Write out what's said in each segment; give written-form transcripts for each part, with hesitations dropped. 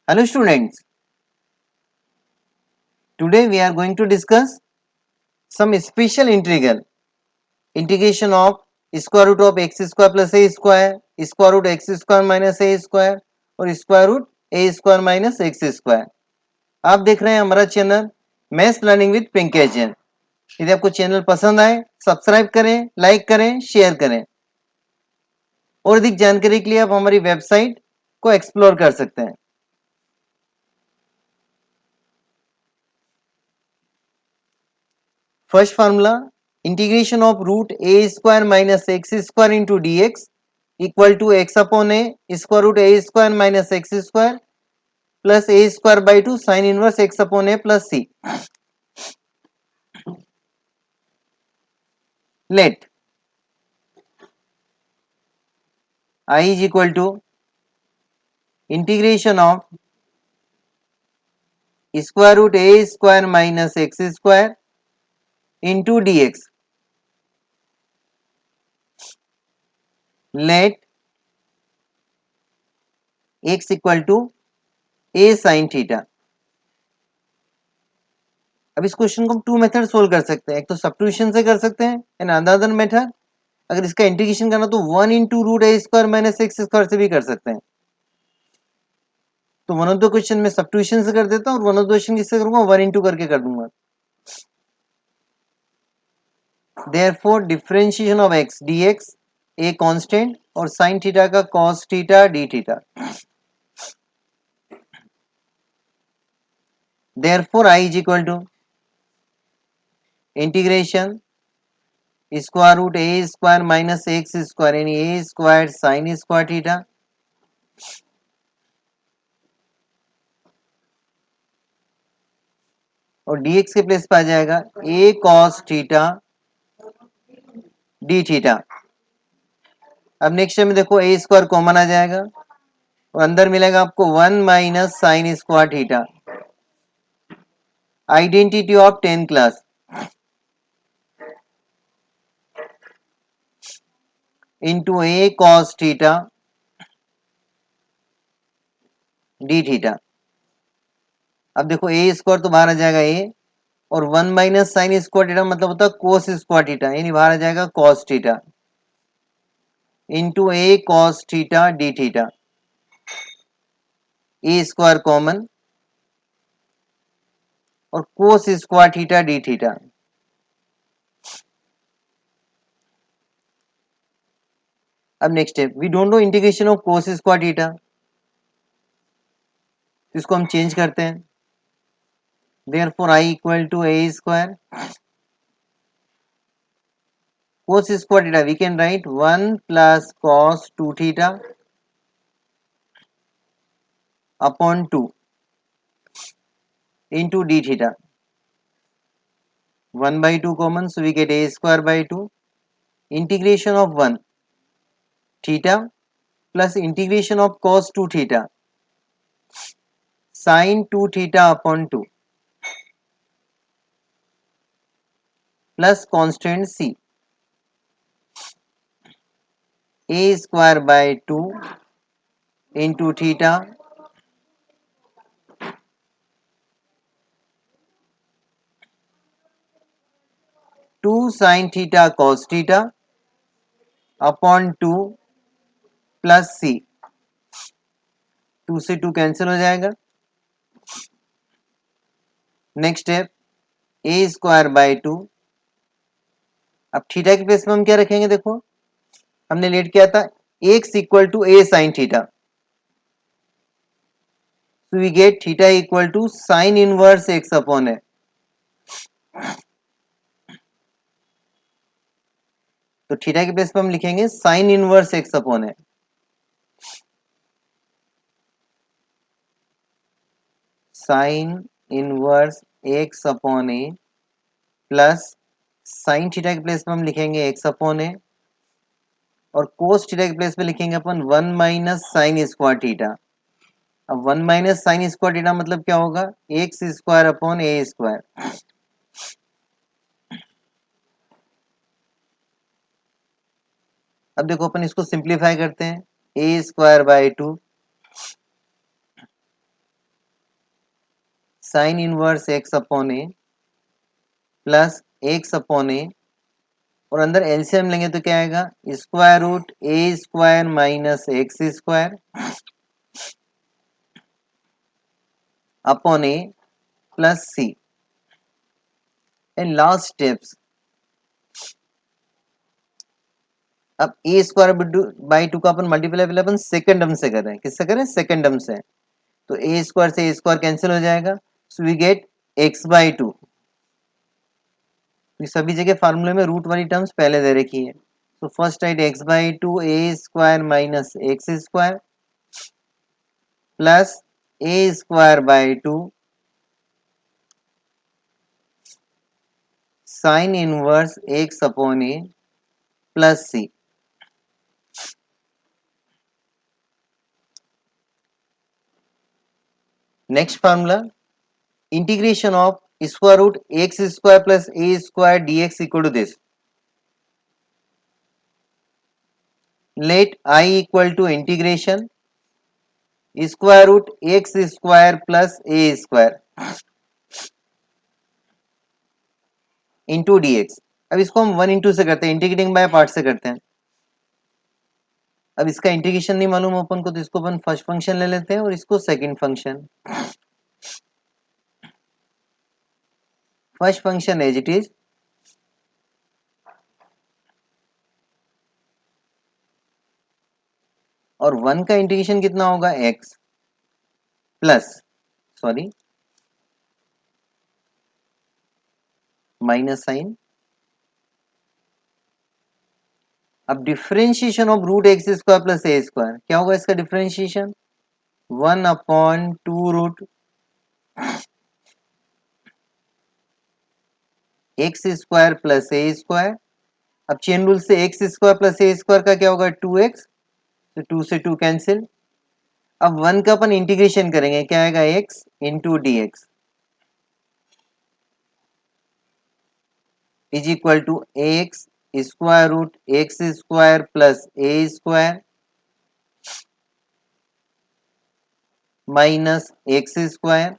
Hello students, today we are going to discuss some special integral, integration of square root of x square plus a square root x square minus a square और square root a square minus x square. आप देख रहे हैं हमारा channel maths learning with पिंकेजन। यदि आपको channel पसंद आए सब्सक्राइब करें, लाइक करें, शेयर करें और अधिक जानकारी के लिए आप हमारी वेबसाइट को एक्सप्लोर कर सकते हैं। First formula, integration of root a square minus x square into d x equal to x upon a square root a square minus x square plus a square by two sine inverse x upon a plus c. Let I is equal to integration of square root a square minus x square into d x. Let x equal to a sine theta. अब इस question को हम to method solve कर सकते हैं, एक तो substitution से कर सकते हैं एंड अनदर मेथड अगर इसका इंटीग्रेशन करना तो 1 into root a square minus x square से भी कर सकते हैं। तो वन ऑफ द क्वेश्चन में सब्स्टिट्यूशन से कर देता हूँ और वन ऑफ द क्वेश्चन किससे करूंगा, 1 इंटू करके कर दूंगा। Therefore differentiation of x dx a constant और sin थीटा का cos theta d theta. Therefore I is equal to integration square root a square minus x square यानी a square sin square theta और dx के place पे आ जाएगा a cos theta d theta. अब next में देखो a स्क्वायर कॉमन आ जाएगा और अंदर मिलेगा आपको 1 minus sine square theta. Identity of 10th class into a cos theta d theta. अब देखो a स्क्वायर तो बाहर आ जाएगा a और 1 माइनस साइन स्क्वायर थीटा मतलब होता है कोस स्क्वायर थीटा यानी बाहर आ जाएगा cos theta into a cos theta d theta. a square common और cos square theta d theta. अब next step, we don't know integration of cos square theta, इसको हम चेंज करते हैं। Therefore I equal to a square cos square theta we can write 1 plus cos 2 theta upon 2 into d theta. 1 by 2 common, so we get a square by 2 integration of 1 theta plus integration of cos 2 theta sin 2 theta upon 2 plus constant c a square by 2 into theta two sine theta cos theta upon 2 plus C. 2 से 2 cancel हो जाएगा। Next step a square by 2। अब theta के place में हम क्या रखेंगे, देखो हमने लेट किया था x equal to a sine theta, so we get theta equal to sin inverse x upon a। तो थीटा के प्लेस पे हम लिखेंगे sin inverse x upon A. sin inverse x upon a plus sin theta के place पे हम लिखेंगे x upon a और cos थीटा के प्लेस पे लिखेंगे अपन 1 माइनस साइन स्क्वायर थीटा। अब 1 माइनस साइन स्क्वायर थीटा मतलब क्या होगा, x square upon a square. अब देखो अपन इसको सिंप्लीफाई करते हैं, a square by 2 sine inverse x upon a plus x upon a, और अंदर एलसीएम लेंगे तो क्या आएगा, square root a square minus x square upon a plus C. And last steps, अब ए स्क्वायर बाई टू का अपन multiply पहले अपन second term से कर रहे हैं, किससे करें, सेकंड टर्म से। तो ए स्क्वायर से ए स्क्वायर कैंसिल हो जाएगा, so we get x by two. सभी जगह फार्मूले में रूट वाली टर्म्स पहले दे रखी है। तो first write x by two a square minus x square plus a square by two sine inverse x upon a plus c. Next formula, integration of square root x square plus a square dx equal to this. Let I equal to integration square root x square plus a square into dx. अब इसको हम one into से करते हैं, integrating by part से करते हैं। अब इसका इंटीग्रेशन नहीं मालूम अपन को, तो इसको अपन फर्स्ट फंक्शन ले लेते हैं और इसको second function. First function as it is, और वन का इंटीग्रेशन कितना होगा, x plus sorry minus sine. अब differentiation of root x square plus a square, क्या होगा इसका differentiation, one upon two root x square plus a square. अब chain rule से x square plus a square का क्या होगा, टू एक्स, तो टू से टू कैंसिल। अब वन का अपन इंटीग्रेशन करेंगे, क्या आएगा, x into d x is equal to x square root x square plus a square minus x square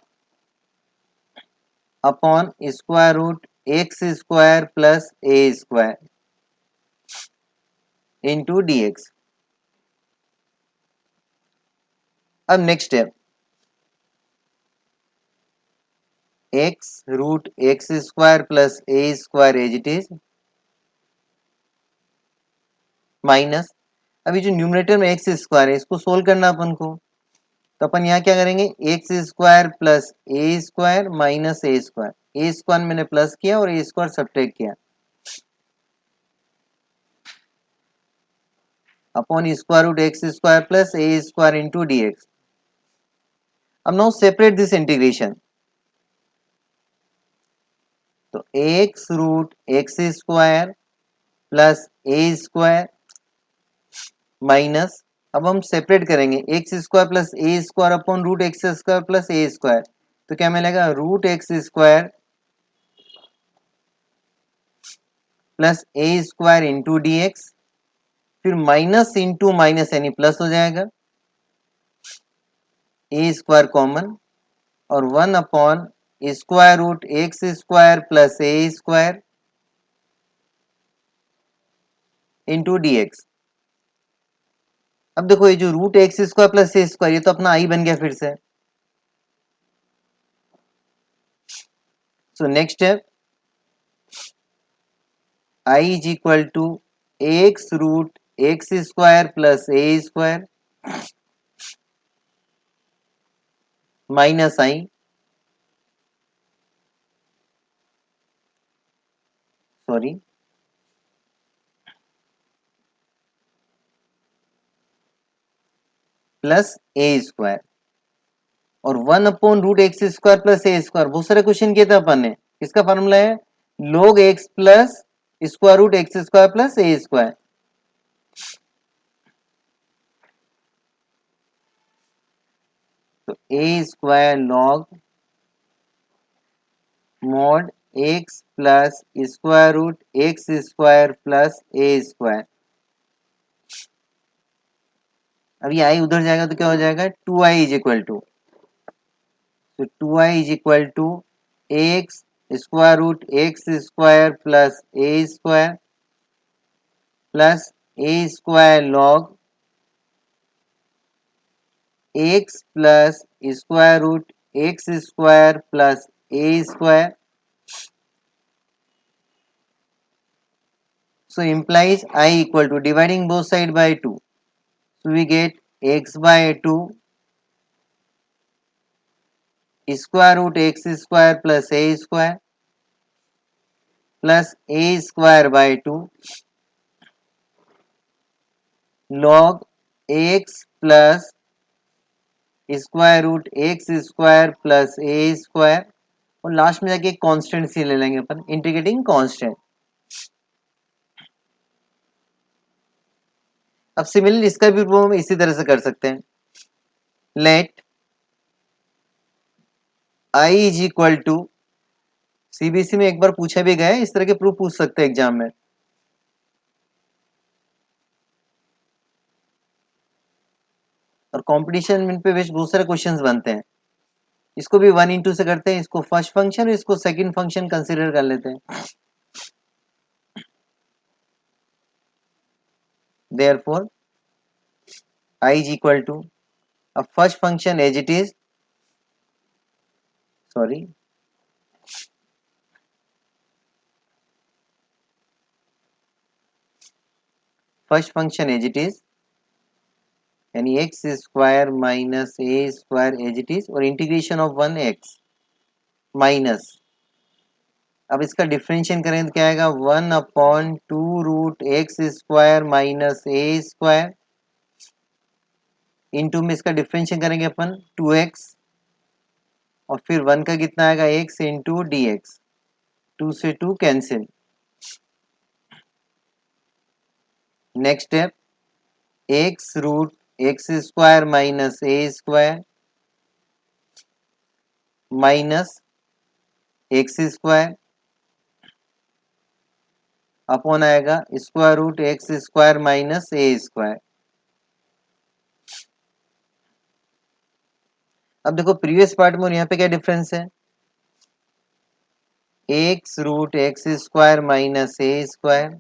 upon square root x square plus a square into d x. अब next step, x root x square plus a square as it is minus, अभी जो numerator में x square है इसको solve करना अपन को, तो अपन यहाँ क्या करेंगे, x square plus a square minus a square, a square मैंने प्लस किया और ए स्क्वायर सब्ट्रैक्ट किया upon square root x square plus a square into d x. अब नाउ सेपरेट दिस इंटीग्रेशन, तो x root x square plus a square minus, अब हम separate करेंगे x square plus a square upon root x square plus a square, तो क्या मिलेगा, root x square plus a square into d x, फिर minus into minus यानी plus हो जाएगा, ए स्क्वायर कॉमन और one upon square root x square plus a square into d x. अब देखो ये जो root x square plus a square ये तो अपना आई बन गया फिर से। So next step, I is equal to x root x square plus a square minus I sorry plus a square और one upon root x square plus a square, बहुत सारे क्वेश्चन किए थे अपन ने, इसका फॉर्मूला है log x plus square root x square plus a square. तो a square log mod x plus square root x square plus a square. अब ये आई उधर जाएगा तो क्या हो जाएगा, two I is equal to, तो 2i is equal to x square root x square plus a square plus a square log x plus square root x square plus a square. So implies I equal to dividing both side by 2. So we get x by 2 square root x square plus a square plus a square by 2 log x plus square root x square plus a square और last में जाके एक constant C ले लेंगे अपन integrating constant. अब similarly इसका भी प्रूव हम इसी तरह से कर सकते हैं. Let I is equal to CBSE में एक बार पूछा भी गया है, इस तरह के प्रूफ पूछ सकते हैं एग्जाम में. और कंपटीशन पे बेस्ड बहुत सारे क्वेश्चंस बनते हैं. इसको भी 1 इंटू से करते हैं, इसको फर्स्ट फंक्शन और इसको सेकंड फंक्शन कंसीडर कर लेते हैं. Therefore I is equal to a first function as it is, sorry, first function as it is यानी x square minus a square as it is और इंटीग्रेशन ऑफ 1x माइनस. अब इसका differentiate करें तो क्या आएगा 1/2 root x square minus a square into में इसका डिफरेंशिएट करेंगे अपन 2x और फिर 1 का कितना आएगा x इंटू डी एक्स. 2 से 2 cancel. Next step x root x square minus a square minus x square upon आएगा square root x square minus a square. अब देखो प्रीवियस पार्ट में और यहाँ पे क्या डिफरेंस है. X root x square minus a square,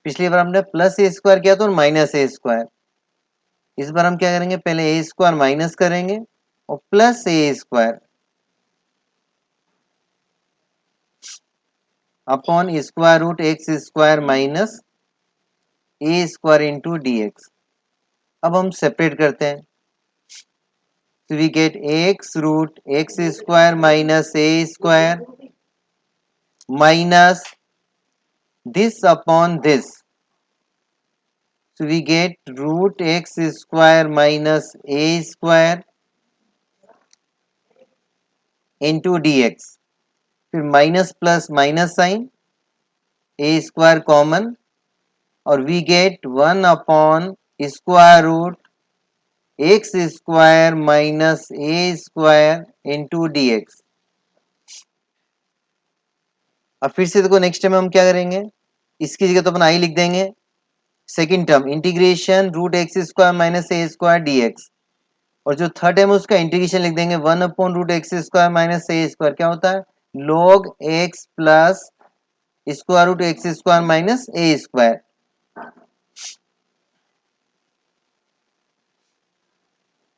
पिछली बार हमने प्लस ए स्क्वायर किया था और माइनस ए स्क्वायर. इस बार हम क्या करेंगे पहले ए स्क्वायर माइनस करेंगे और plus a square upon square root x square minus a square into d x. अब हम सेपरेट करते हैं. So we get x root x square minus a square minus this upon this. So we get root x square minus a square into dx. फिर minus plus minus sine a square common और we get 1 square root x square minus a square into d x. अब फिर से देखो next time हम क्या करेंगे, इसकी जगह तो अपन आई लिख देंगे. Second term integration root x square minus a square d x और जो थर्ड टर्म है उसका इंटीग्रेशन लिख देंगे 1/√x² माइनस ए स्क्वायर. क्या होता है log x plus square root x square minus a square.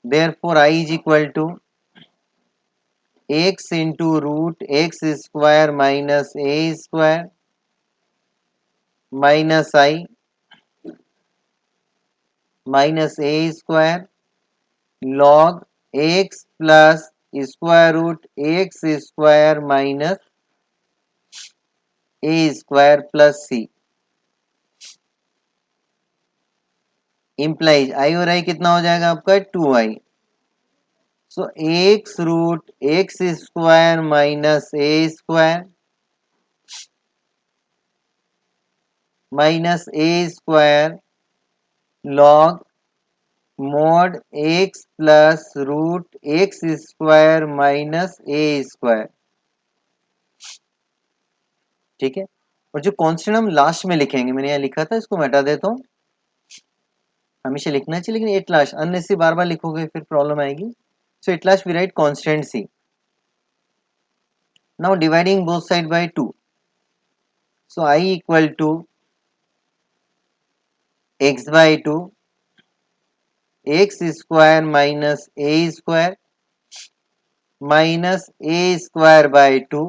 Therefore I is equal to x into root x square minus a square minus I minus a square log x plus square root x square minus a square plus C. Implies I और I कितना हो जाएगा आपका 2i. So x root x square minus a square minus a square log mod x plus root x square minus a square. ठीक है. और जो constant हम लास्ट में लिखेंगे मैंने यहाँ लिखा था इसको मैं हटा देता हूँ. हमेशा लिखना चाहिए, लेकिन एट लास्ट अननेसेसरी बार बार लिखोगे फिर प्रॉब्लम आएगी. So at last we write constant C. Now dividing both side by 2. So I equal to x by 2 x square minus a square minus a square by 2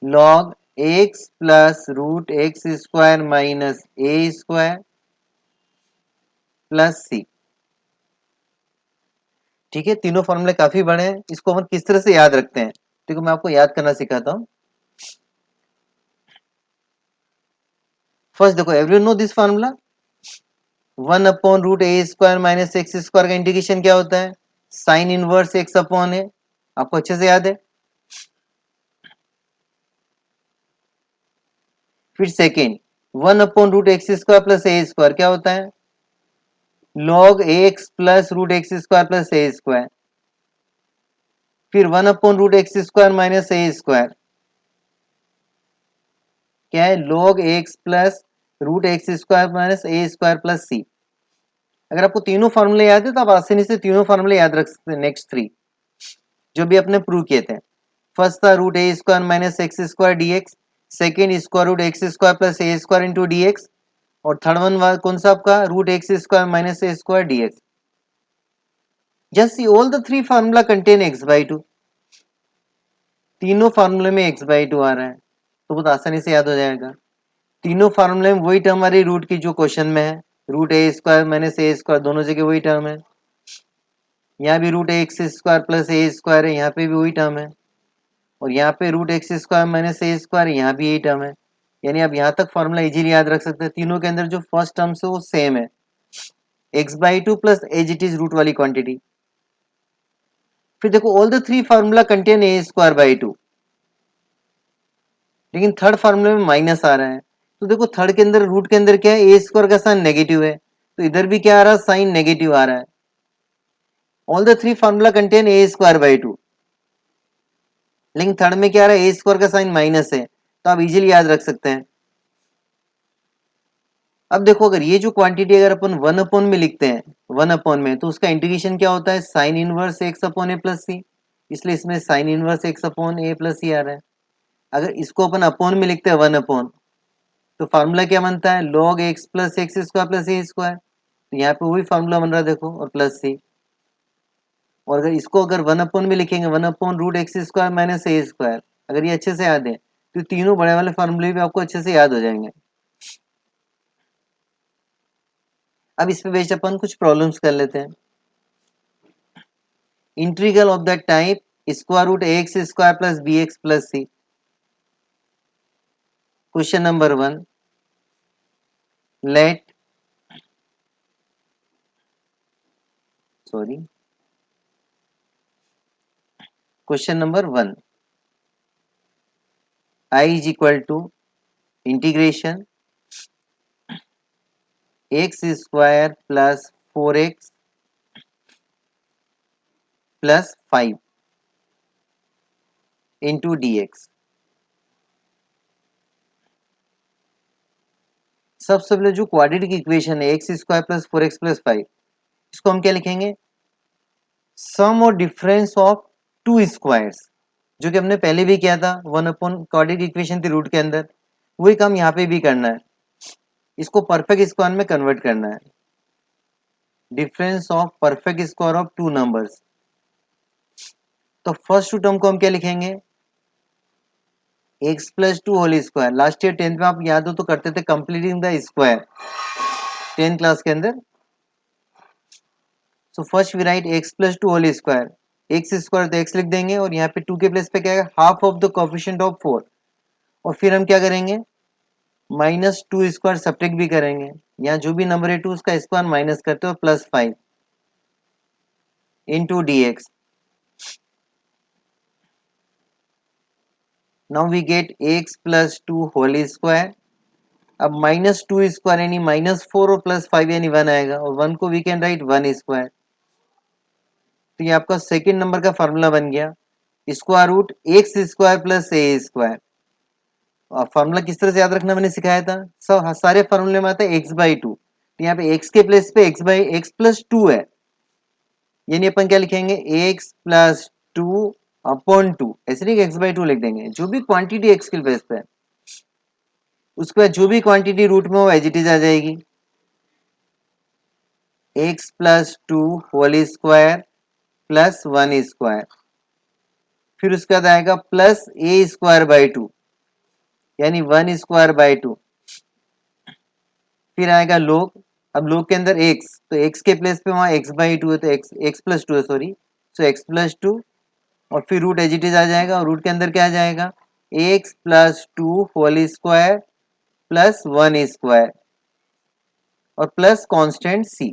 log x plus root x square minus a square plus C. ठीक है, तीनों फॉर्मूले काफी बड़े हैं, इसको हम किस तरह से याद रखते हैं. देखो मैं आपको याद करना सिखाता हूं. फर्स्ट देखो, एवरीवन नो दिस फॉर्मूला. 1/रूट a square minus x square का इंटीग्रेशन क्या होता है? Sine inverse x upon a. आपको अच्छे से याद है. फिर सेकेंड, 1/रूट x square plus a square क्या होता है? Log x plus root x square plus a square. फिर 1/रूट x square minus a square क्या है? Log x plus root x square minus a square plus c. अगर आपको तीनों फॉर्मूले याद है तो आप आसानी से तीनों फॉर्मूले याद रख सकते हैं. नेक्स्ट थ्री जो भी अपने प्रूव किए थे. फर्स्ट था root a square minus x square d x. Second square root x square plus a square into d x. और थर्ड वन कौन सा आपका? Root x square minus a square d x. Just see all the three formula contain x by two. तीनों फार्मूले में x by to आ रहा है तो बहुत आसानी से याद हो जाएगा. तीनों फार्मूले में वही टर्म आ रही रूट की जो क्वेश्चन में है. Root a square minus a square दोनों जगह वही टर्म है. यहाँ भी root x square plus a square है, यहाँ पे भी वही टर्म है. और यहाँ पे root x square minus a square, यहाँ भी यही टर्म है. यानी आप यहाँ तक फॉर्मूला इजीली याद रख सकते हैं. तीनों के अंदर जो फर्स्ट टर्म है वो सेम है, x by two plus as it is root वाली क्वांटिटी. फिर देखो all the three formula contain a square by two. लेकिन थर्ड फार्मूले में माइनस आ रहा है. तो देखो थर्ड के अंदर रूट के अंदर क्या है? ए स्क्वायर का साइन नेगेटिव है, तो इधर भी क्या आ रहा है? साइन नेगेटिव आ रहा है. All the three formula contain a square by two. लेकिन थर्ड में क्या आ रहा है? ए स्क्वायर का साइन माइनस है, तो आप इजीली याद रख सकते हैं. अब देखो अगर ये जो क्वांटिटी अगर अपन 1/, में लिखते हैं 1/, में तो उसका इंटीग्रेशन क्या होता है? Sine inverse x upon a plus सी. इसलिए इसमें sign inverse x upon a plus सी आ रहा है. अगर इसको अपन अपॉन में लिखते हैं 1/, तो फार्मूला क्या बनता है? Log x plus x square plus a square. तो यहाँ पे वही फार्मूला बन रहा है देखो, और प्लस सी. और अगर इसको अगर 1/, में लिखेंगे 1/रूट x square minus a square, अगर ये अच्छे से याद है तो तीनों बड़े वाले फार्मूले भी आपको अच्छे से याद हो जाएंगे. अब इस पे बेस्ड अपन कुछ प्रॉब्लम्स कर लेते हैं. Integral of that type square root x square plus b x plus c. Question number 1, let sorry question number 1, I is equal to integration x square plus 4x plus 5 into d x. सबसे पहले जो quadratic equation है x square plus 4x plus 5, इसको हम क्या लिखेंगे? सम और difference of to squares, जो कि हमने पहले भी किया था. 1/, क्वाड्रेटिक इक्वेशन थी रूट के अंदर, वही काम यहाँ पे भी करना है. इसको परफेक्ट स्क्वायर में कन्वर्ट करना है. Difference of perfect square of two numbers. तो फर्स्ट टर्म को हम क्या लिखेंगे? X plus two whole square. Last year 10th में आप याद हो तो करते थे completing the square 10th class के अंदर. So first we write x plus two whole square. X square तो एक्स लिख देंगे, और यहाँ पे टू के प्लेस पे क्या है? Half of the coefficient of 4. और फिर हम क्या करेंगे? माइनस टू स्क्वायर सब्ट्रैक्ट भी करेंगे. यहाँ जो भी नंबर है टू उसका स्क्वायर माइनस करते हो plus 5 into d x. Now we get x plus two whole square. अब माइनस टू स्क्वायर यानी -4 और प्लस 5 यानी 1 आएगा, और 1 को वी कैन राइट 1 स्क्वायर. तो ये आपका सेकेंड नंबर का फॉर्मूला बन गया, square root x square plus a square. Formula किस तरह से याद रखना मैंने सिखाया था, सब सारे फॉर्मूले में आता है x/2। यहाँ पे x के प्लेस पे x+2 है, यानी अपन क्या लिखेंगे x+2/2, ऐसे नहीं x/2 लिख देंगे। जो भी क्वांटिटी x के प्लेस पे है उसके बाद जो भी क्वांटिटी रूट में हो एज इट इज आ जाएगी, x+2 whole square plus 1 square, फिर उसके बाद आएगा +a² यानी 1² फिर आएगा log। अब log के अंदर x, तो x के प्लेस पे वहां x/2 है, तो x+2 है, सॉरी, सो x+2, और फिर रूट एज इट इज आ जाएगा, और रूट के अंदर क्या आ जाएगा x+2 whole square plus 1 square और प्लस कांस्टेंट c।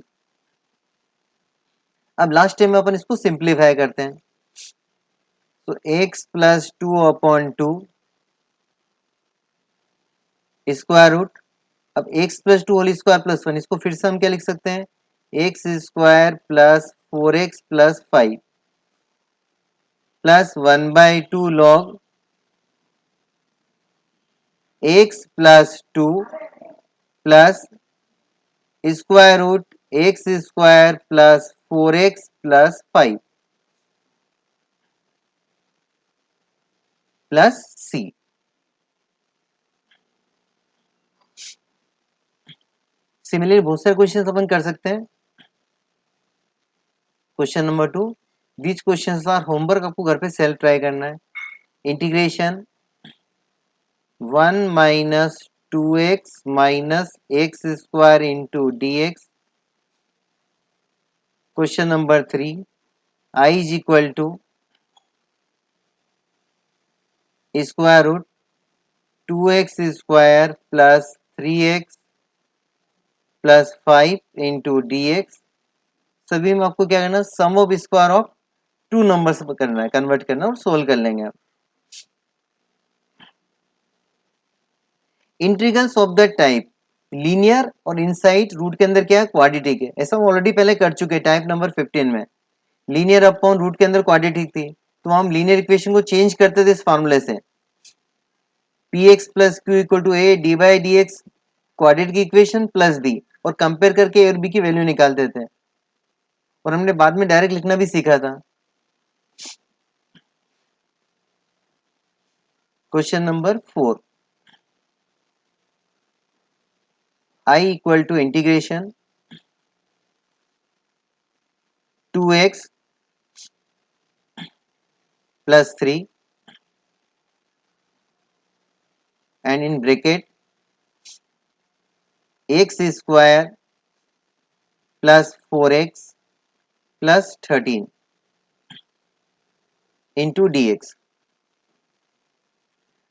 अब लास्ट टाइम में अपन इसको सिंप्लीफाई करते हैं, तो x+2/2 स्क्वायर रूट, अब x+2 होल स्क्वायर प्लस 1, इसको फिर से हम क्या लिख सकते हैं x² plus 4x plus 5 plus 1/2 log x+2 plus square root x² plus 4x plus 5 plus c। Similarly बहुत सारे क्वेश्चन अपन कर सकते हैं। Question number 2, this questions are homework, आपको घर पे सेल्फ ट्राई करना है। Integration 1 minus 2x minus x² into dx। Question number 3, I is equal to square root 2x² plus 3x plus 5 into dx। सभी में आपको क्या करना है, sum of square of two numbers करना है, कन्वर्ट करना है और सोल्व कर लेंगे आप। Integrals of the type linear और इनसाइड रूट के अंदर क्या है क्वाड्रेटिक है, ऐसा हम ऑलरेडी पहले कर चुके हैं टाइप नंबर 15 में। लीनियर अपॉन रूट के अंदर क्वाड्रेटिक थी, तो हम लीनियर इक्वेशन को चेंज करते थे इस फॉर्मूले से, px plus q equal to a d by d x, quadratic equation plus d, और कंपेयर करके ए और बी की वैल्यू निकालते थे, और हमने बाद में डायरेक्ट लिखना भी सीखा था। Question number 4, I equal to integration 2x plus 3 and in bracket x² plus 4x plus 13 into dx।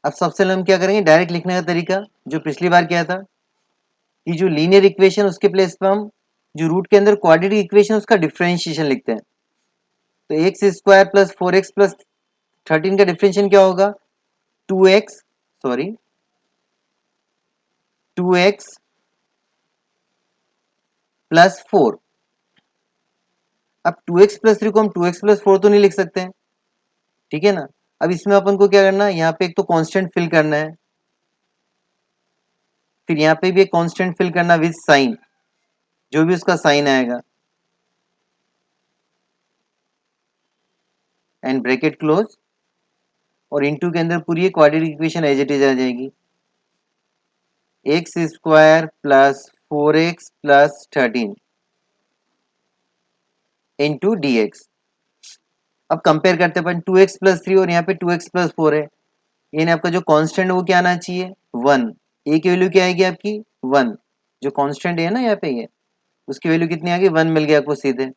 अब सबसे पहले हम क्या करेंगे, डायरेक्ट लिखने का तरीका जो पिछली बार किया था, कि जो लीनियर इक्वेशन उसके प्लेस पे हम जो रूट के अंदर क्वाड्रेटिक इक्वेशन उसका डिफरेंशिएशन लिखते हैं। तो x² प्लस 4x प्लस 13 का डिफरेंशिएशन क्या होगा, 2x, सॉरी 2x प्लस 4। अब 2x प्लस 3 को हम 2x प्लस 4 तो नहीं लिख सकते हैं, ठीक है ना। अब इसमें अपन को क्या करना है, यहाँ पे एक तो कांस्टेंट फिल करना है, फिर यहाँ पे भी एक कांस्टेंट फिल करना विद साइन, जो भी उसका साइन आएगा, एंड ब्रैकेट क्लोज, और इनटू के अंदर पूरी quadratic equation as it is आ जाएगी, x² plus 4x plus 13 into dx। अब कंपेयर करते हैं अपन 2x प्लस 3 और यहाँ पे 2x प्लस 4 है, यानी आपका जो कांस्टेंट है वो क्या आना चाहिए 1। ए की वैल्यू क्या आएगी आपकी 1, जो कांस्टेंट है ना यहाँ पे ये, उसकी वैल्यू कितनी आ गई 1 मिल गया आपको सीधे।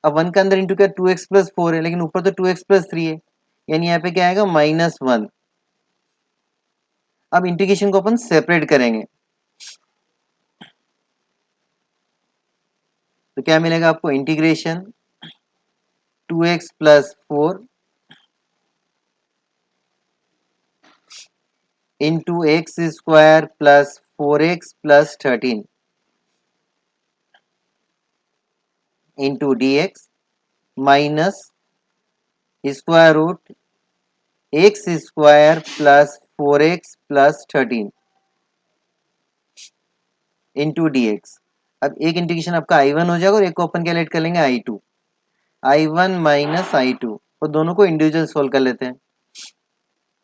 अब 1 के अंदर इंटू क्या 2x प्लस 4 है, लेकिन ऊपर तो 2x प्लस 3 है, यानी यहाँ पे क्या आएगा -1। अब इंटीग्रेशन को अपन सेपरेट करेंगे, तो क्या मिलेगा आपको integration 2x plus 4 into x² plus 4x plus 13 into dx minus square root x² plus 4x plus 13 into d x. अब एक इंटीग्रेशन आपका I1 हो जाएगा और एक को अपन क्या लेट कर लेंगे I2, I1 माइनस I2, और दोनों को इंडिविजुअल सोल्व कर लेते हैं।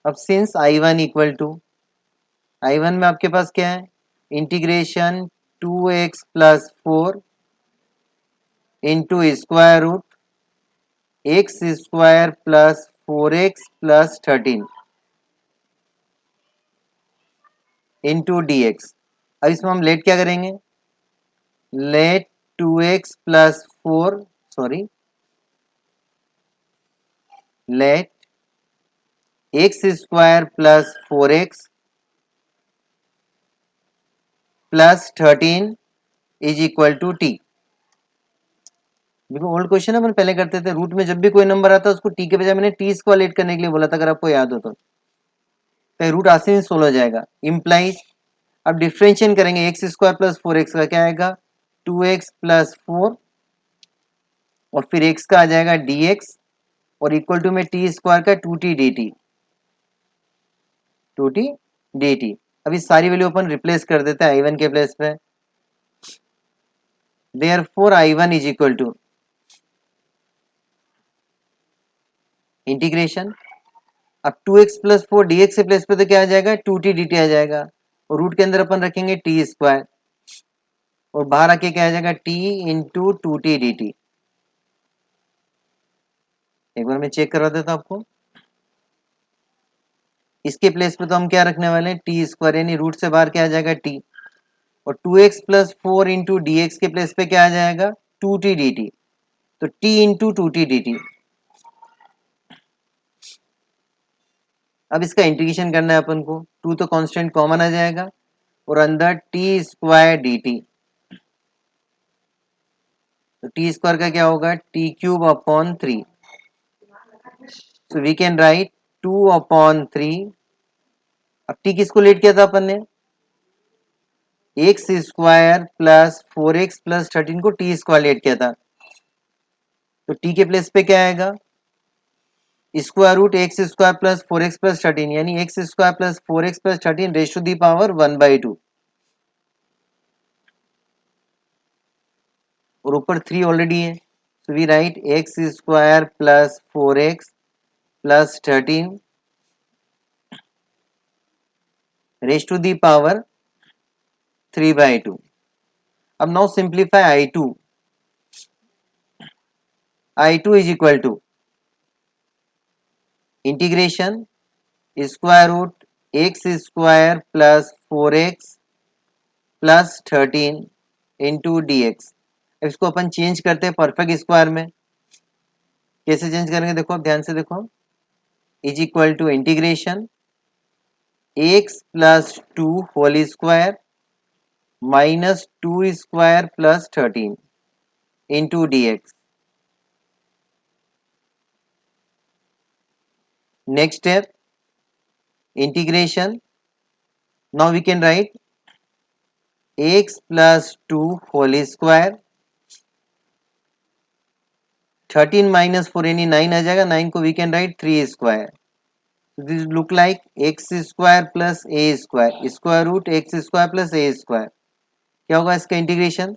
अब since I1 equal to, I1 में आपके पास क्या है, integration 2x plus 4 into square root x square plus 4x plus 13 into d x. अब इसमें हम लेट क्या करेंगे, let 2x plus 4, sorry, let x square plus 4x plus 13 is equal to t. देखो ओल्ड क्वेश्चन अपन पहले करते थे, रूट में जब भी कोई नंबर आता है उसको टी के बजाय मैंने टी स्क्वायर लेट करने के लिए बोला था, अगर आपको याद हो तो रूट आसानी से सोल्व हो जाएगा। इम्प्लाइज, अब डिफ्रेंशिएट करेंगे, एक्स स्क्वायर प्लस 4x का क्या आएगा 2x प्लस 4 और फिर x का आ जाएगा dx और इक्वल टू में टी स्क्वायर का 2t dt, 2t dt। अब इस सारी वैल्यू अपन रिप्लेस कर देते हैं I1 के प्लेस पे, therefore I1 is equal to integration, अब 2x प्लस 4 dx के प्लेस पे तो क्या आ जाएगा 2t dt आ जाएगा, और रूट के अंदर अपन रखेंगे टी स्क्वायर और बाहर आके क्या आ जाएगा t इंटू 2t dt। एक बार मैं चेक करवा देता हूं आपको, इसके प्लेस पे तो हम क्या रखने वाले हैं टी स्क्वायर, यानी रूट से बाहर क्या आ जाएगा टी, और 2x plus 4 into d x के प्लेस पे क्या आ जाएगा 2t dt, तो t इंटू 2t dt। अब इसका इंटीग्रेशन करना है अपन को, 2 तो कांस्टेंट कॉमन आ जाएगा और अंदर टी स्क्वायर डी टी, तो टी स्क्वायर का क्या होगा t cube upon 3, so we can write 2 upon 3। अब टी किसको लेट किया था अपन ने, x square plus 4x plus 13 को टी स्क्वायर लेट किया था, तो टी के प्लेस पे क्या आएगा square root x square plus 4x plus 13, यानी x square plus 4x plus 13 raise to the power 1/2, और ऊपर 3 ऑलरेडी है, so we write x square plus 4x plus 13 raised to the power 3/2। अब now simplify I2, I2 is equal to integration square root x square plus 4x plus 13 into dx। इसको अपन change करते हैं perfect square में, कैसे change करेंगे देखो, अब ध्यान से देखो, is equal to integration x plus 2 whole square minus 2 square plus 13 into d x. Next step integration, now we can write x plus 2 whole square, 13 minus 4 यानी 9 आ जाएगा, 9 को we can write 3 square, this look like x square plus a square, square root x square plus a square. क्या होगा इसका integration,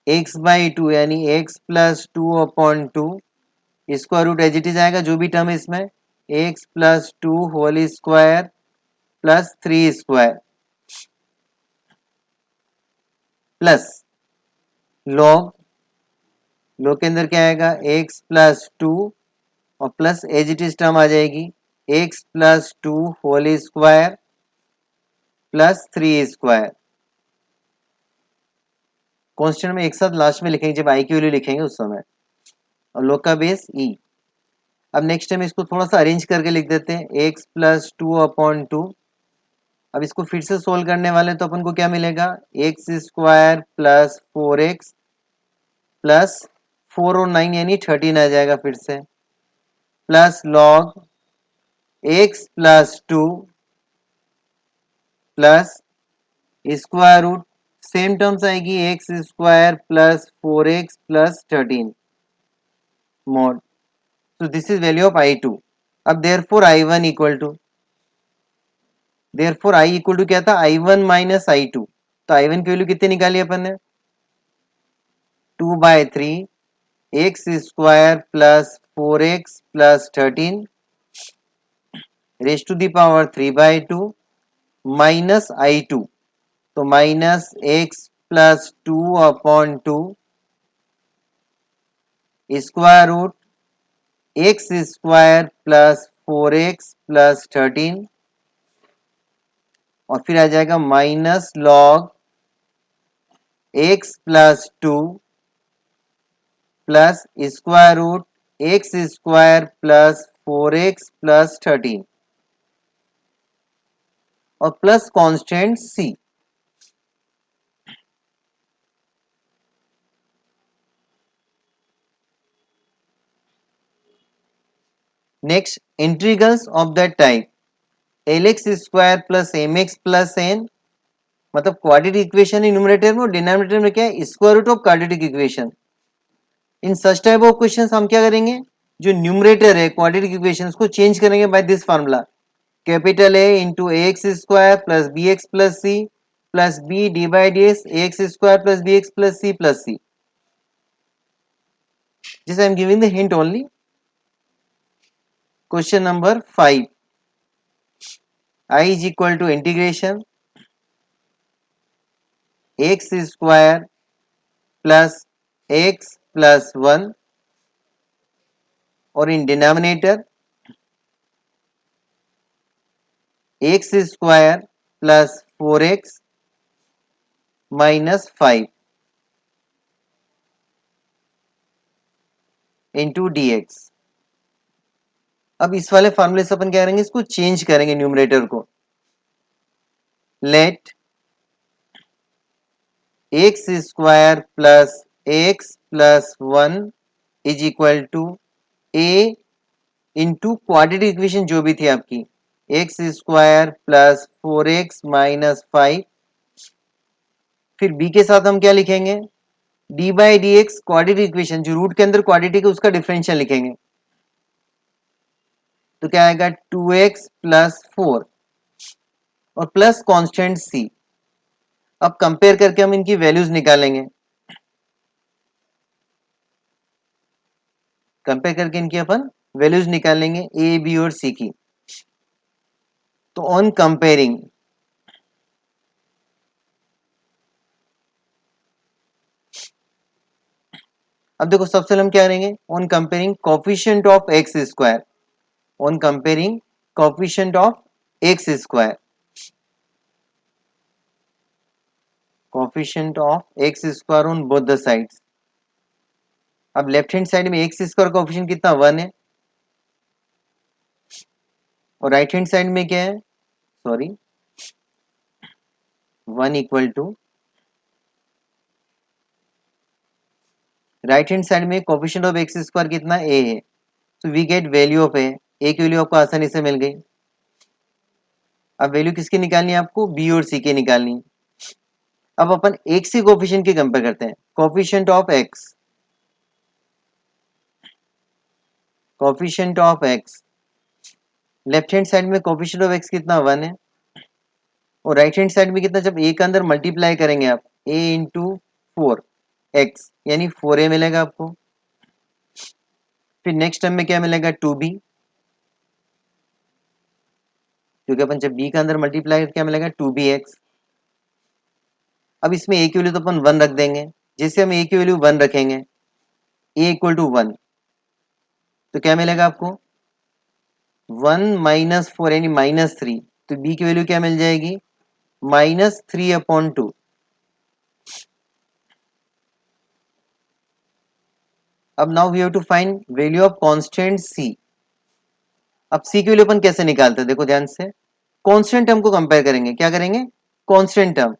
x by two यानी x plus 2 upon 2, square root as it is आएगा जो भी term है इसमें, x plus 2 whole square plus 3 square plus log, log के अंदर क्या आएगा एक्स प्लस 2 और plus as it is term आ जाएगी x plus 2 whole square plus 3 square. Constant में एक साथ लास्ट में लिखेंगे जब आई की वैल्यू लिखेंगे उस समय, और लॉग का बेस ई। अब नेक्स्ट टाइम इसको थोड़ा सा अरेंज करके लिख देते हैं एक्स प्लस 2 अपॉन 2। अब इसको फिर से सोल्व करने वाले तो अपन को क्या मिलेगा x square plus 4x plus 4 और 9 यानी 13 आ जाएगा फिर से, plus log x plus 2 plus square root same terms आएगी x square plus 4x plus 13 mod, so this is value of I2। अब therefore I1 equal to therefore I equal to क्या था, I1 minus I2। तो I1 की value कितनी निकाली अपन ने, 2/3 x square plus 4x plus 13 raise to the power 3/2 minus I2, तो minus x plus 2/2 square root x square plus 4x plus 13 और फिर आ जाएगा minus log x plus 2 plus square root x square plus 4x plus 13 और plus constant c। Next, integrals of that type lx square plus mx plus n, मतलब quadratic equation numerator में और denominator में क्या है, square root of quadratic equation. In such type of questions हम क्या करेंगे, जो न्यूमरेटर है क्वाड्रेटिक इक्वेशन को चेंज करेंगे by this formula, capital A into x square plus b x plus c plus b d by d x x square plus b x plus c. Just I am giving the hint only. Question number 5. I is equal to integration x square plus x plus 1 और in denominator x square plus 4x minus 5 into dx। अब इस वाले फॉर्मूले से अपन क्या करेंगे, इसको change करेंगे न्यूमरेटर को। Let x square plus x plus 1 is equal to a into quadratic equation जो भी थी आपकी, x square plus 4x minus 5, फिर b के साथ हम क्या लिखेंगे, d by d x quadratic equation, जो रूट के अंदर क्वाड्रेटिक है उसका डिफरेंशियल लिखेंगे, तो क्या आएगा 2x प्लस 4 और प्लस कांस्टेंट c। अब कंपेयर करके हम इनकी वैल्यूज निकालेंगे, कंपेयर करके इनकी अपन वैल्यूज निकालेंगे ए बी और सी की। तो ऑन कंपेयरिंग, अब देखो सबसे पहले हम क्या करेंगे, on comparing coefficient of x square, on comparing coefficient of x square, coefficient of x square on both the sides. अब लेफ्ट हैंड साइड में एक्स स्क्वायर कोफिशिएंट कितना 1 है और राइट हैंड साइड में क्या है, sorry 1 equal to, right hand side में coefficient of x square कितना ए है, तो we get value of a की वैल्यू आपको आसानी से मिल गई। अब वैल्यू किसकी निकालनी है आपको, बी और सी की निकालनी। अब अपन एक से कोफिशिएंट की कंपेयर करते हैं, coefficient of x, coefficient of x, left hand side में कोफिशिएंट ऑफ एक्स कितना 1 है और राइट हैंड साइड में कितना, जब ए के अंदर मल्टीप्लाई करेंगे आप ए इंटू 4 एक्स यानी 4a मिलेगा आपको। फिर नेक्स्ट टर्म में क्या मिलेगा 2b, क्योंकि अपन जब b का अंदर मल्टीप्लाई क्या मिलेगा 2bx। अब इसमें a की वैल्यू तो अपन 1 रख देंगे, जैसे हम a की वैल्यू 1 रखेंगे, a इक्वल टू 1, तो क्या मिलेगा आपको 1 माइनस 4 यानी -3, तो b की वैल्यू क्या मिल जाएगी -3/2। अब now we have to find value of constant c। अब c की वैल्यू अपन कैसे निकालते हैं, देखो ध्यान से, कांस्टेंट टर्म को कंपेयर करेंगे, क्या करेंगे कांस्टेंट टर्म,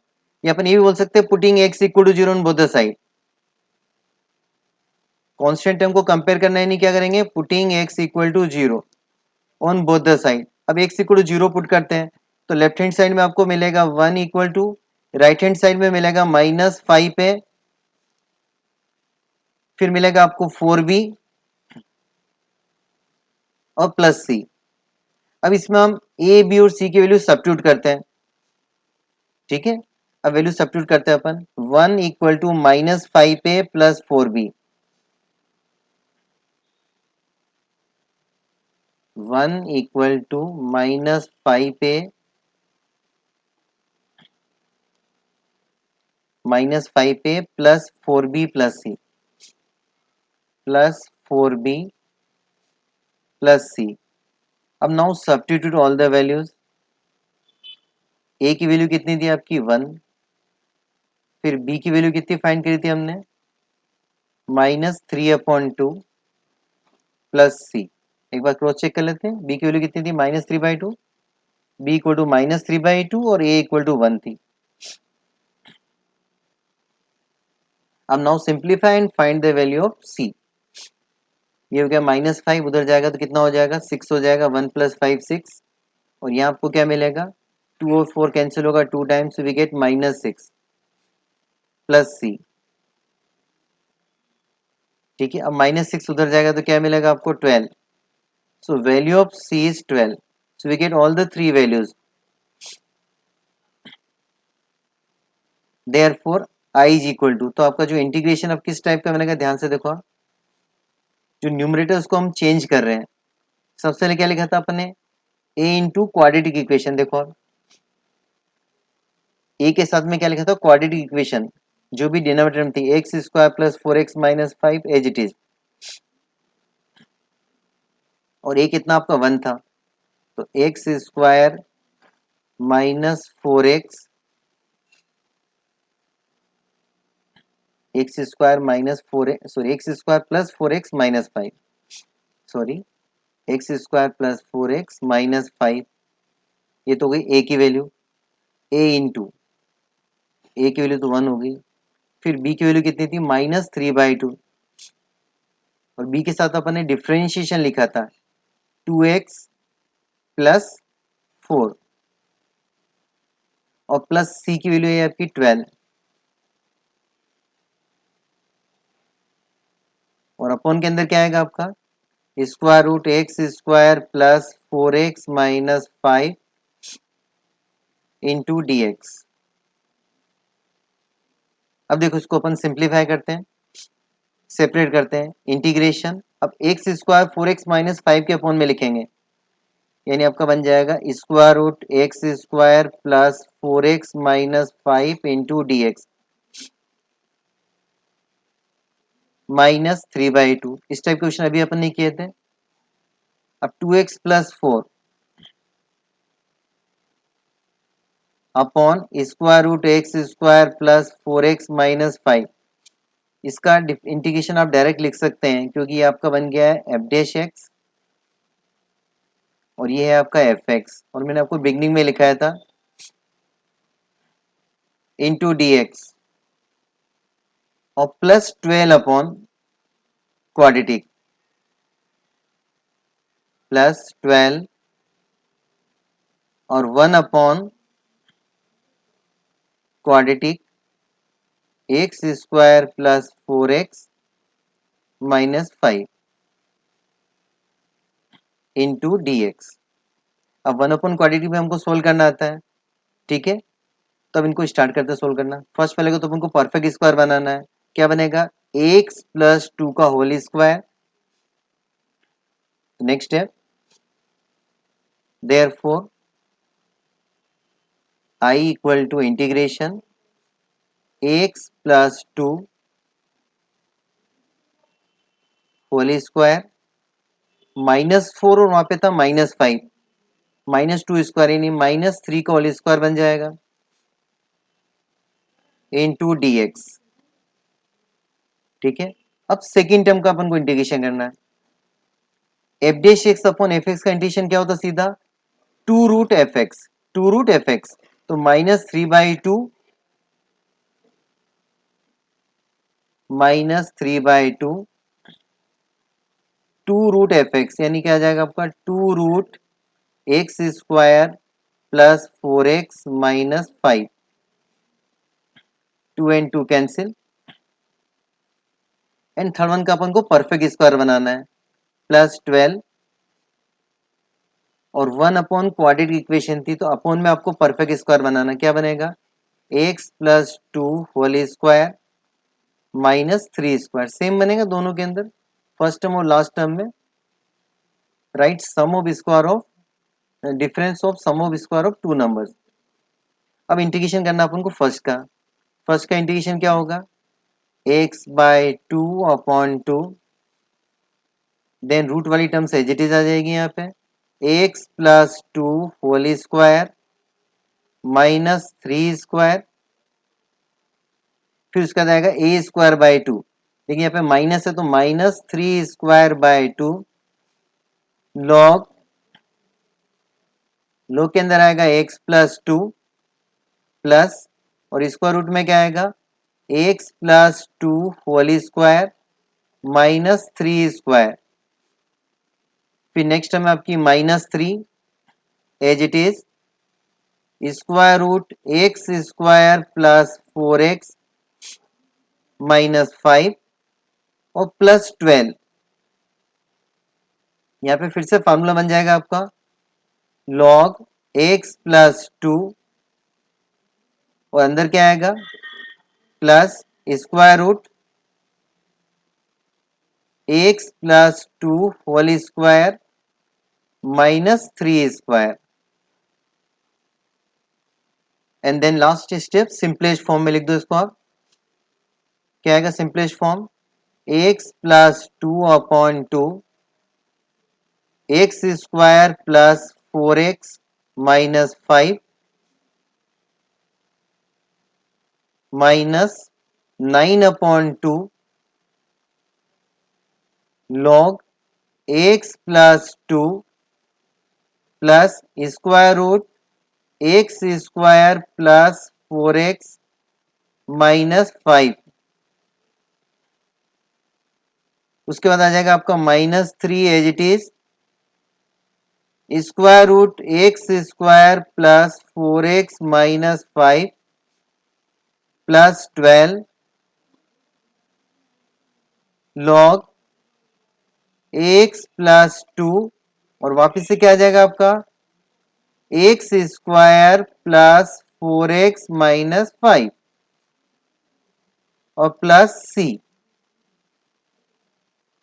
या अपन ये भी बोल सकते हैं putting x equal to 0 on both the side. Constant term को कंपेयर करना है, नहीं क्या करेंगे, putting x equal to 0 on both the side. अब x इक्वल टू 0 पुट करते हैं तो लेफ्ट हैंड साइड में आपको मिलेगा 1 equal to, right hand side में मिलेगा -5 है, फिर मिलेगा आपको 4b और प्लस c। अब इसमें हम ए बी और सी की वैल्यू सब्स्टिट्यूट करते हैं, ठीक है। अब वैल्यू सब्स्टिट्यूट करते हैं अपन, 1 equal to -5a plus 4b, 1 equal to -5a plus 4b plus c, plus 4b plus c. अब now substitute all the values. A की वैल्यू कितनी थी आपकी 1, फिर बी की वैल्यू कितनी फाइंड करी थी हमने, -3/2 प्लस सी। एक बार क्रॉस चेक कर लेते हैं, बी की वैल्यू कितनी थी -3/2, बी इक्वल टू -3/2 और ए इक्वल टू 1 थी। अब now simplify and find the value of c. ये हो गया -5, उधर जाएगा तो कितना हो जाएगा 6 हो जाएगा, 1 + 5 6, और यहाँ आपको क्या मिलेगा 2 और 4 कैंसिल होगा 2 times, we get -6 plus C, ठीक है। अब -6 उधर जाएगा तो क्या मिलेगा आपको 12, so value of c is 12, so we get all the three values, therefore I is equal to. तो आपका जो इंटीग्रेशन अब किस टाइप का बनेगा, ध्यान से देखो आप, जो न्यूमरेटर उसको हम चेंज कर रहे हैं। सबसे पहले क्या लिखा था अपने, ए इंटू क्वाड्रेटिक इक्वेशन, देखो आप ए के साथ में क्या लिखा था क्वाड्रेटिक इक्वेशन, जो भी डिनोमिनेटर में थी x² plus 4x minus 5 as it is, और ए कितना आपका 1 था, तो x² minus 4x, x² minus 4x, sorry x² plus 4x minus 5, sorry x² plus 4x minus 5, ये तो हो गई ए की वैल्यू। ए इंटू ए की वैल्यू तो 1 हो गई, फिर बी की वैल्यू कितनी थी -3/2, और बी के साथ अपन ने डिफ्रेंशिएशन लिखा था 2x प्लस 4, और प्लस सी की वैल्यू है आपकी 12, और अपॉन के अंदर क्या आएगा आपका √x² plus 4x minus 5 into dx। अब देखो इसको अपन सिंप्लीफाई करते हैं, सेपरेट करते हैं, इंटीग्रेशन। अब x² 4x माइनस 5 के अपॉन में लिखेंगे, यानी आपका बन जाएगा √x² plus 4x minus 5 into dx -3/2। इस टाइप के क्वेश्चन अभी अपन ने किए थे। अब 2x plus 4 upon √x² plus 4x minus 5, इसका इंटीग्रेशन आप डायरेक्ट लिख सकते हैं, क्योंकि ये आपका बन गया है f' और ये है आपका fx, और मैंने आपको बिगनिंग में लिखाया था इंटू dx, और प्लस 12 अपॉन क्वाड्रेटिक, प्लस 12 और 1 upon quadratic x² plus 4x minus 5 into dx। अब 1 अपॉन क्वाड्रेटिक में हमको सोल्व करना आता है, ठीक है। तो अब इनको स्टार्ट करते हैं सोल्व करना। फर्स्ट पहले को तो हमको परफेक्ट स्क्वायर बनाना है। क्या बनेगा x प्लस 2 का whole square. Next step, therefore I equal to integration x plus 2 whole square -4, और वहां पे था -5, -2 स्क्वायर यानी -3 का होल स्क्वायर बन जाएगा इंटू dx, ठीक है। अब सेकेंड टर्म का अपन को इंटीग्रेशन करना है। f' अपॉन fx का इंटीग्रेशन क्या होता है सीधा 2√fx, 2√fx, तो -3/2 -3/2 2√fx, यानी क्या आ जाएगा आपका 2√x² plus 4x minus 5, 2 and 2 cancel, and third one का अपन को परफेक्ट स्क्वायर बनाना है, +12 और 1 अपॉन क्वाड्रेटिक इक्वेशन थी, तो अपॉन में आपको परफेक्ट स्क्वायर बनाना, क्या बनेगा x plus 2 whole square minus 3 square, same बनेगा दोनों के अंदर, फर्स्ट टर्म और लास्ट टर्म में। Right sum of square of difference of sum of square of two numbers. अब इंटीग्रेशन करना अपन को फर्स्ट का इंटीग्रेशन क्या होगा, x by 2 upon 2, then root वाली टर्म एज इट इज आ जाएगी यहाँ पे, x plus 2 whole square minus 3 square, फिर उसका जाएगा ए स्क्वायर बाय 2, देखिए यहाँ पे माइनस है तो माइनस 3 स्क्वायर बाय 2 लॉग के अंदर आएगा x प्लस 2 प्लस, और स्क्वायर रूट में क्या आएगा x plus 2 whole square minus 3 square, फिर नेक्स्ट टर्म आपकी minus 3 as it is, square root x square plus 4x minus 5 और प्लस 12। यहाँ पे फिर से फॉर्मूला बन जाएगा आपका लॉग x प्लस 2, और अंदर क्या आएगा plus square root x plus 2 whole square minus 3 square, and then last step simplest form में लिख दो इसको आप, क्या आएगा simplest form x plus 2 upon 2 x square plus 4x minus 5 minus 9 upon 2 log x plus 2 plus square root x square plus 4x minus 5, उसके बाद आ जाएगा आपका minus 3 as it is, square root x square plus 4x minus 5 plus 12 log x plus 2, और वापिस से क्या आ जाएगा आपका x square plus 4x minus 5 और प्लस c,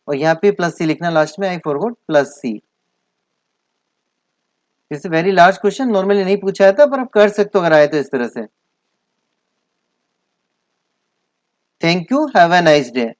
और यहाँ पे प्लस सी लिखना लास्ट में, I forgot plus c. This very large question, normally नहीं पूछा जाता पर आप कर सकते हो अगर आए तो इस तरह से। Thank you, have a nice day.